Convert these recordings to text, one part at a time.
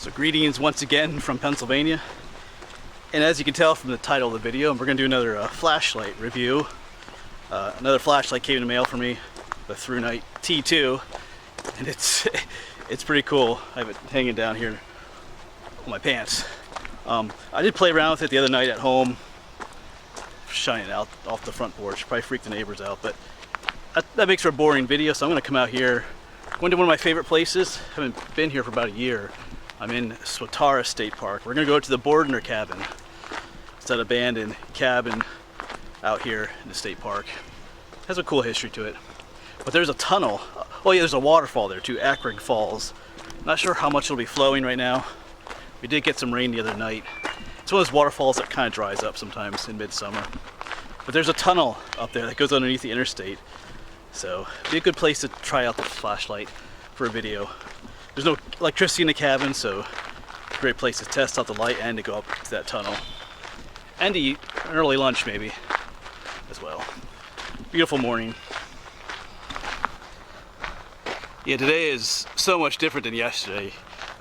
So greetings once again from Pennsylvania. And as you can tell from the title of the video, we're going to do another flashlight review. Another flashlight came in the mail for me, the ThruNite T2. And it's pretty cool. I have it hanging down here on my pants. I did play around with it the other night at home, shining it out off the front porch. Probably freaked the neighbors out, but that makes for a boring video, so I'm going to come out here. Going to one of my favorite places. Haven't been here for about a year. I'm in Swatara State Park. We're going to go to the Bordner cabin. It's that abandoned cabin out here in the state park. It has a cool history to it. But there's a tunnel. Oh yeah, there's a waterfall there too, Akron Falls. Not sure how much it'll be flowing right now. We did get some rain the other night. It's one of those waterfalls that kind of dries up sometimes in midsummer. But there's a tunnel up there that goes underneath the interstate. So it'd be a good place to try out the flashlight for a video. There's no electricity in the cabin, so it's a great place to test out the light and to go up to that tunnel. And to eat an early lunch maybe as well. Beautiful morning. Yeah, today is so much different than yesterday.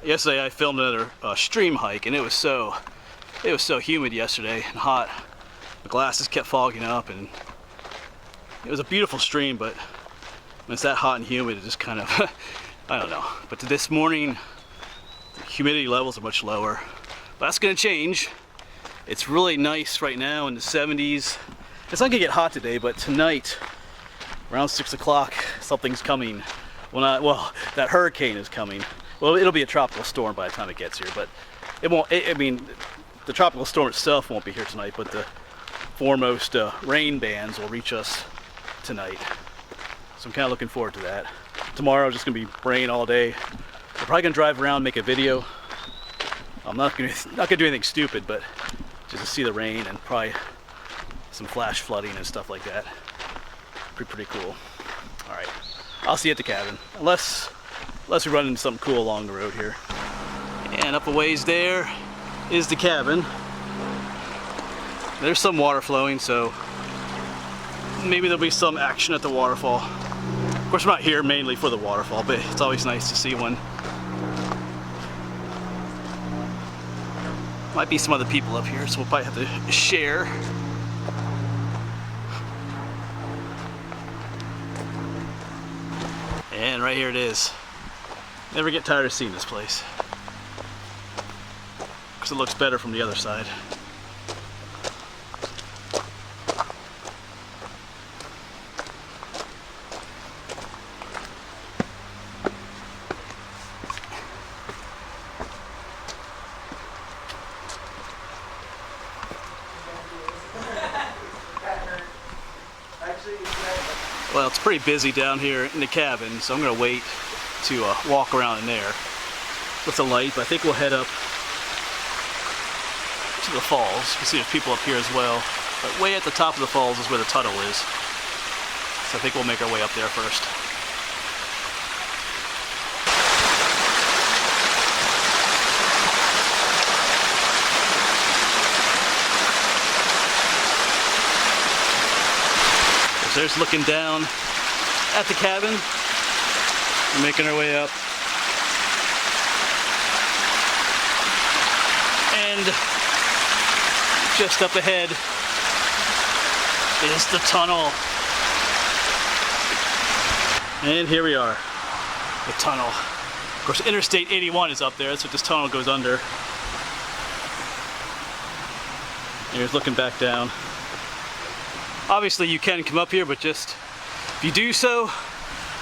Yesterday I filmed another stream hike, and it was so humid yesterday and hot. The glasses kept fogging up, and it was a beautiful stream, but when it's that hot and humid, it just kind of I don't know. But this morning, the humidity levels are much lower. But that's going to change. It's really nice right now in the 70s. It's not going to get hot today, but tonight, around 6 o'clock, something's coming. Well, that hurricane is coming. Well, it'll be a tropical storm by the time it gets here, but it won't. I mean, the tropical storm itself won't be here tonight, but the foremost rain bands will reach us tonight. So I'm kind of looking forward to that. Tomorrow, just gonna be rain all day. We're probably gonna drive around, make a video. I'm not gonna do anything stupid, but just to see the rain and probably some flash flooding and stuff like that. Pretty cool. All right, I'll see you at the cabin, unless we run into something cool along the road here. And up a ways there is the cabin. There's some water flowing, so maybe there'll be some action at the waterfall. Of course, we're not here mainly for the waterfall, but it's always nice to see one. Might be some other people up here, so we'll probably have to share. And right here it is. Never get tired of seeing this place, because it looks better from the other side. Well, it's pretty busy down here in the cabin, so I'm going to wait to walk around in there with the light, but I think we'll head up to the falls. You can see there's people up here as well, but way at the top of the falls is where the tunnel is. So I think we'll make our way up there first. There's looking down at the cabin. We're making our way up. And just up ahead is the tunnel. And here we are, the tunnel. Of course, Interstate 81 is up there. That's what this tunnel goes under. Here's looking back down. Obviously you can come up here, but just if you do so,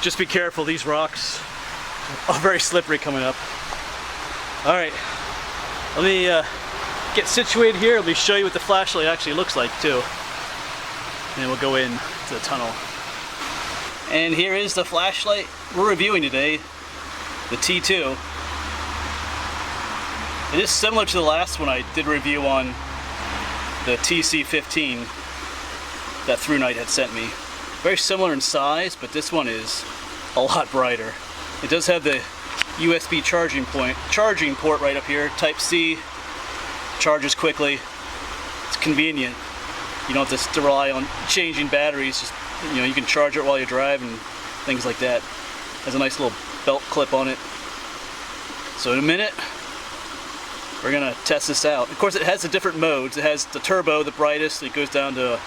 just be careful. These rocks are very slippery coming up. All right, let me get situated here. Let me show you what the flashlight actually looks like too. And then we'll go in to the tunnel. And here is the flashlight we're reviewing today, the T2. It is similar to the last one I did review on, the TC15. That ThruNite had sent me. Very similar in size, but this one is a lot brighter. It does have the USB charging port right up here, Type C, charges quickly. It's convenient. You don't have to rely on changing batteries. Just, you can charge it while you drive and things like that. Has a nice little belt clip on it. So in a minute, we're gonna test this out. Of course, it has the different modes. It has the turbo, the brightest. It goes down to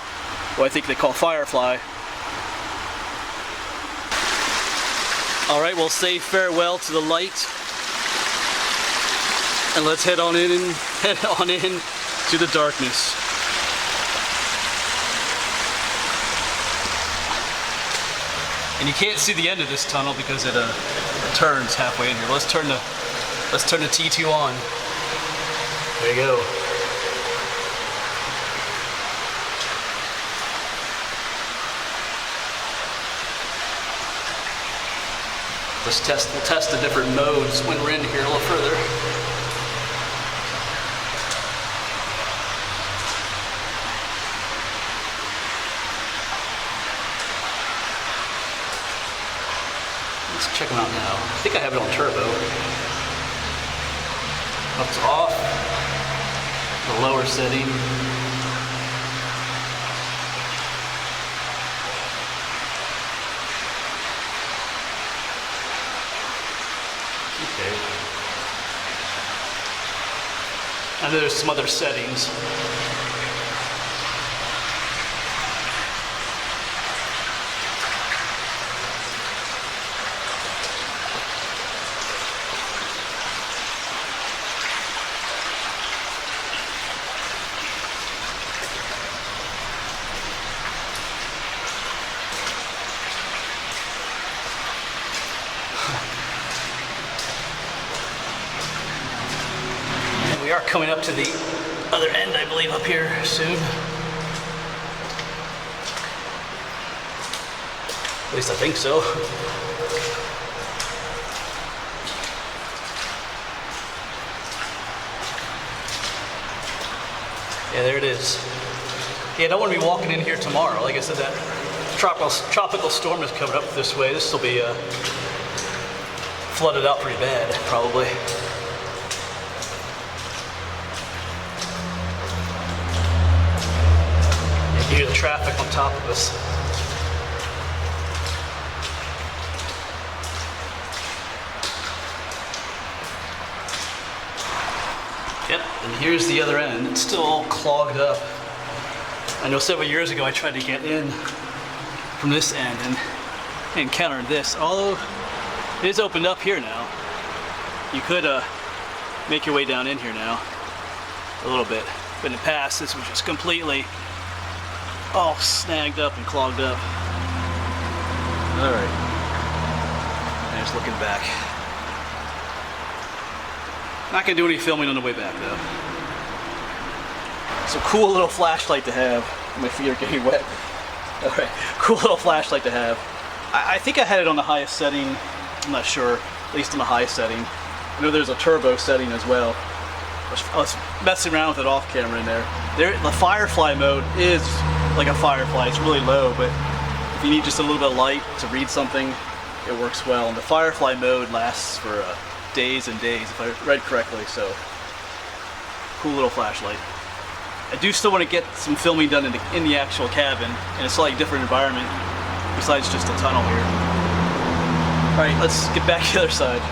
what I think they call Firefly. All right, we'll say farewell to the light, and let's head on in to the darkness. And you can't see the end of this tunnel because it turns halfway in here. Let's turn the T2 on. There you go. We'll test the different modes when we're in here a little further. Let's check them out now. I think I have it on turbo. Up to off. The lower setting. Okay. And there's some other settings. We are coming up to the other end, I believe, up here soon. At least I think so. Yeah, there it is. Yeah, I don't want to be walking in here tomorrow. Like I said, that tropical storm is coming up this way. This will be flooded out pretty bad, probably. You hear the traffic on top of us. Yep, and here's the other end. It's still all clogged up. I know several years ago I tried to get in from this end and encountered this. Although it is opened up here now. You could make your way down in here now a little bit. But in the past, this was just completely all snagged up and clogged up. All right. And just looking back. Not gonna do any filming on the way back though. So cool little flashlight to have. My feet are getting wet. All right, cool little flashlight to have. I think I had it on the highest setting. I'm not sure, at least on the highest setting. I know there's a turbo setting as well. I was messing around with it off camera in there. The Firefly mode is like a Firefly. It's really low, but if you need just a little bit of light to read something, it works well. And the Firefly mode lasts for days and days, if I read correctly. So, cool little flashlight. I do still want to get some filming done in the actual cabin in a slightly different environment besides just the tunnel here. All right, let's get back to the other side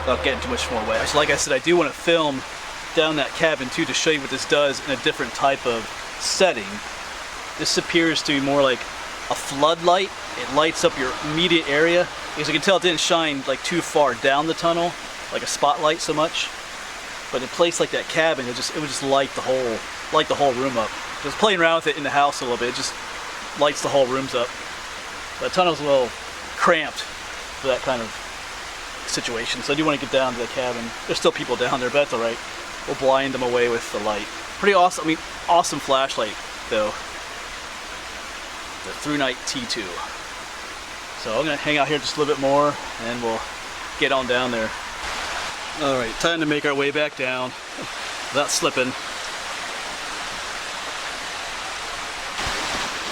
without getting too much more away. Actually, like I said, I do want to film down that cabin too to show you what this does in a different type of setting. This appears to be more like a floodlight. It lights up your immediate area. As you can tell, it didn't shine like too far down the tunnel, like a spotlight so much. But in a place like that cabin, it would just light the whole room up. Just playing around with it in the house a little bit, it just lights the whole rooms up. The tunnel's a little cramped for that kind of situation, so I do want to get down to the cabin. There's still people down there, but that's all right. We'll blind them away with the light. Pretty awesome. I mean, awesome flashlight though. The ThruNite T2. So I'm gonna hang out here just a little bit more, and we'll get on down there. All right, time to make our way back down without slipping.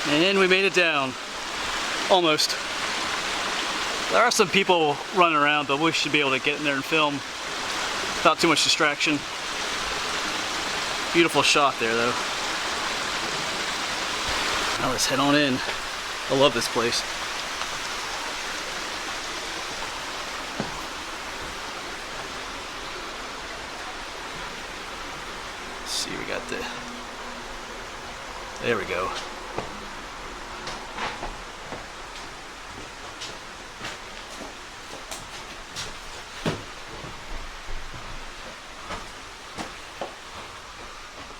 And we made it down, almost. There are some people running around, but we should be able to get in there and film without too much distraction. Beautiful shot there, though. Now let's head on in. I love this place. we got the, there we go.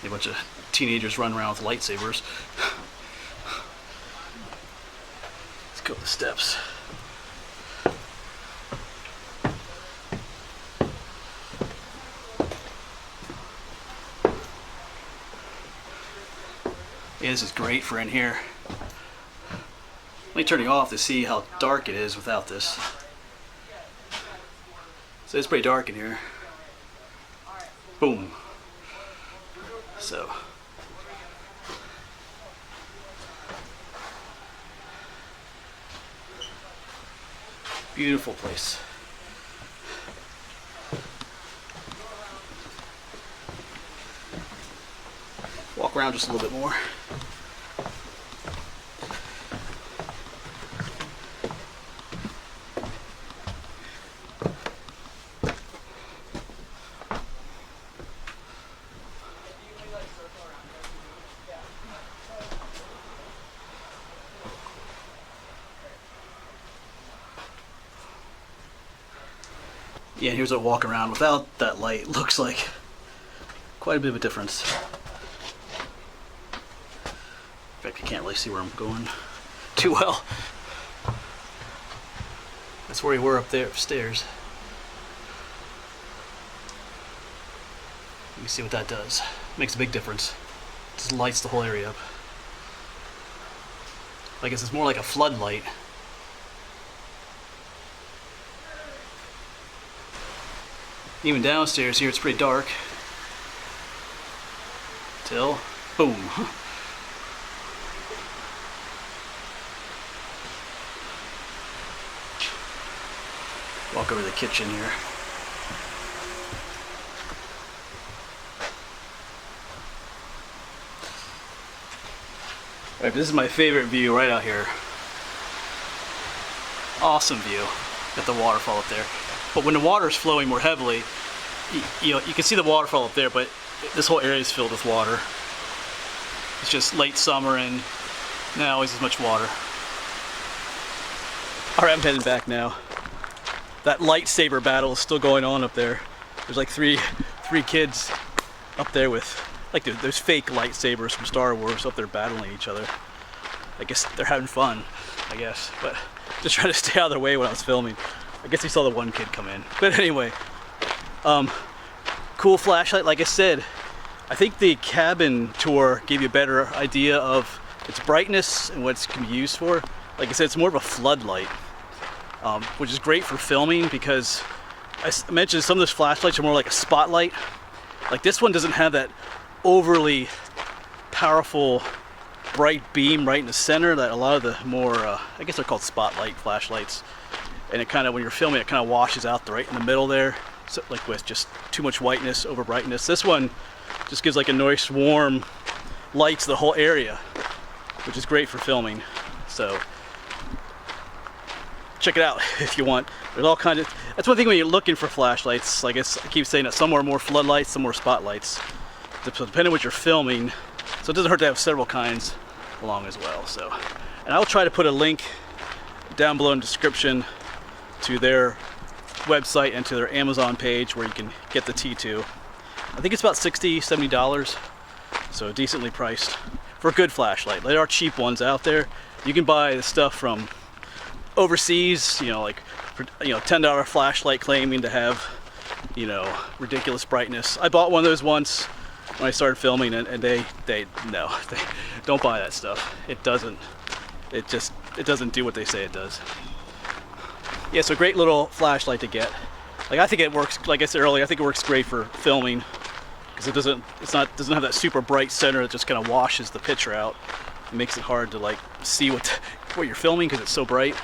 A bunch of teenagers run around with lightsabers. Let's go up the steps. Yeah, this is great for in here. Let me turn it off to see how dark it is without this. So it's pretty dark in here. Boom. So. Beautiful place. Walk around just a little bit more. Yeah, here's what walk around without that light looks like. Quite a bit of a difference. In fact, you can't really see where I'm going too well. That's where we were up there upstairs. You can see what that does. Makes a big difference. It just lights the whole area up. I guess it's more like a floodlight. Even downstairs here, it's pretty dark. Till, boom. Walk over to the kitchen here. Alright, this is my favorite view right out here. Awesome view. Got the waterfall up there. But when the water is flowing more heavily, you can see the waterfall up there, but this whole area is filled with water. It's just late summer and not always as much water. Alright, I'm heading back now. That lightsaber battle is still going on up there. There's like three kids up there with like those fake lightsabers from Star Wars up there battling each other. I guess they're having fun, I guess, but just trying to stay out of their way when I was filming. I guess he saw the one kid come in. But anyway, cool flashlight. Like I said, I think the cabin tour gave you a better idea of its brightness and what it can be used for. Like I said, it's more of a floodlight, which is great for filming because I mentioned some of those flashlights are more like a spotlight. Like this one doesn't have that overly powerful bright beam right in the center that a lot of the more, I guess they're called spotlight flashlights. And it kind of, when you're filming, it kind of washes out right in the middle there, so, like with just too much whiteness over brightness. This one just gives like a nice warm light to the whole area, which is great for filming. So check it out if you want. There's all kinds of, that's one thing when you're looking for flashlights. Like I keep saying that some are more floodlights, some more spotlights. So depending on what you're filming, so it doesn't hurt to have several kinds along as well. So, and I'll try to put a link down below in the description to their website and to their Amazon page where you can get the T2. I think it's about $60, $70, so decently priced for a good flashlight. There are cheap ones out there. You can buy the stuff from overseas, like $10 flashlight claiming to have, ridiculous brightness. I bought one of those once when I started filming, and they don't buy that stuff. It doesn't do what they say it does. Yeah, so great little flashlight to get. Like I think it works, like I said earlier, I think it works great for filming because it doesn't have that super bright center that just kind of washes the picture out. It makes it hard to like see what you're filming because it's so bright.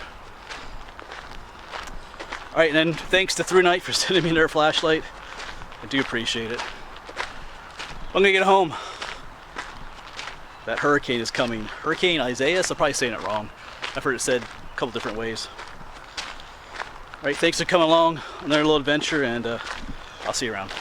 All right, and then thanks to ThruNite for sending me their flashlight. I do appreciate it. I'm gonna get home. That hurricane is coming. Hurricane Isaias, I'm probably saying it wrong. I've heard it said a couple different ways. All right, thanks for coming along on another little adventure, and I'll see you around.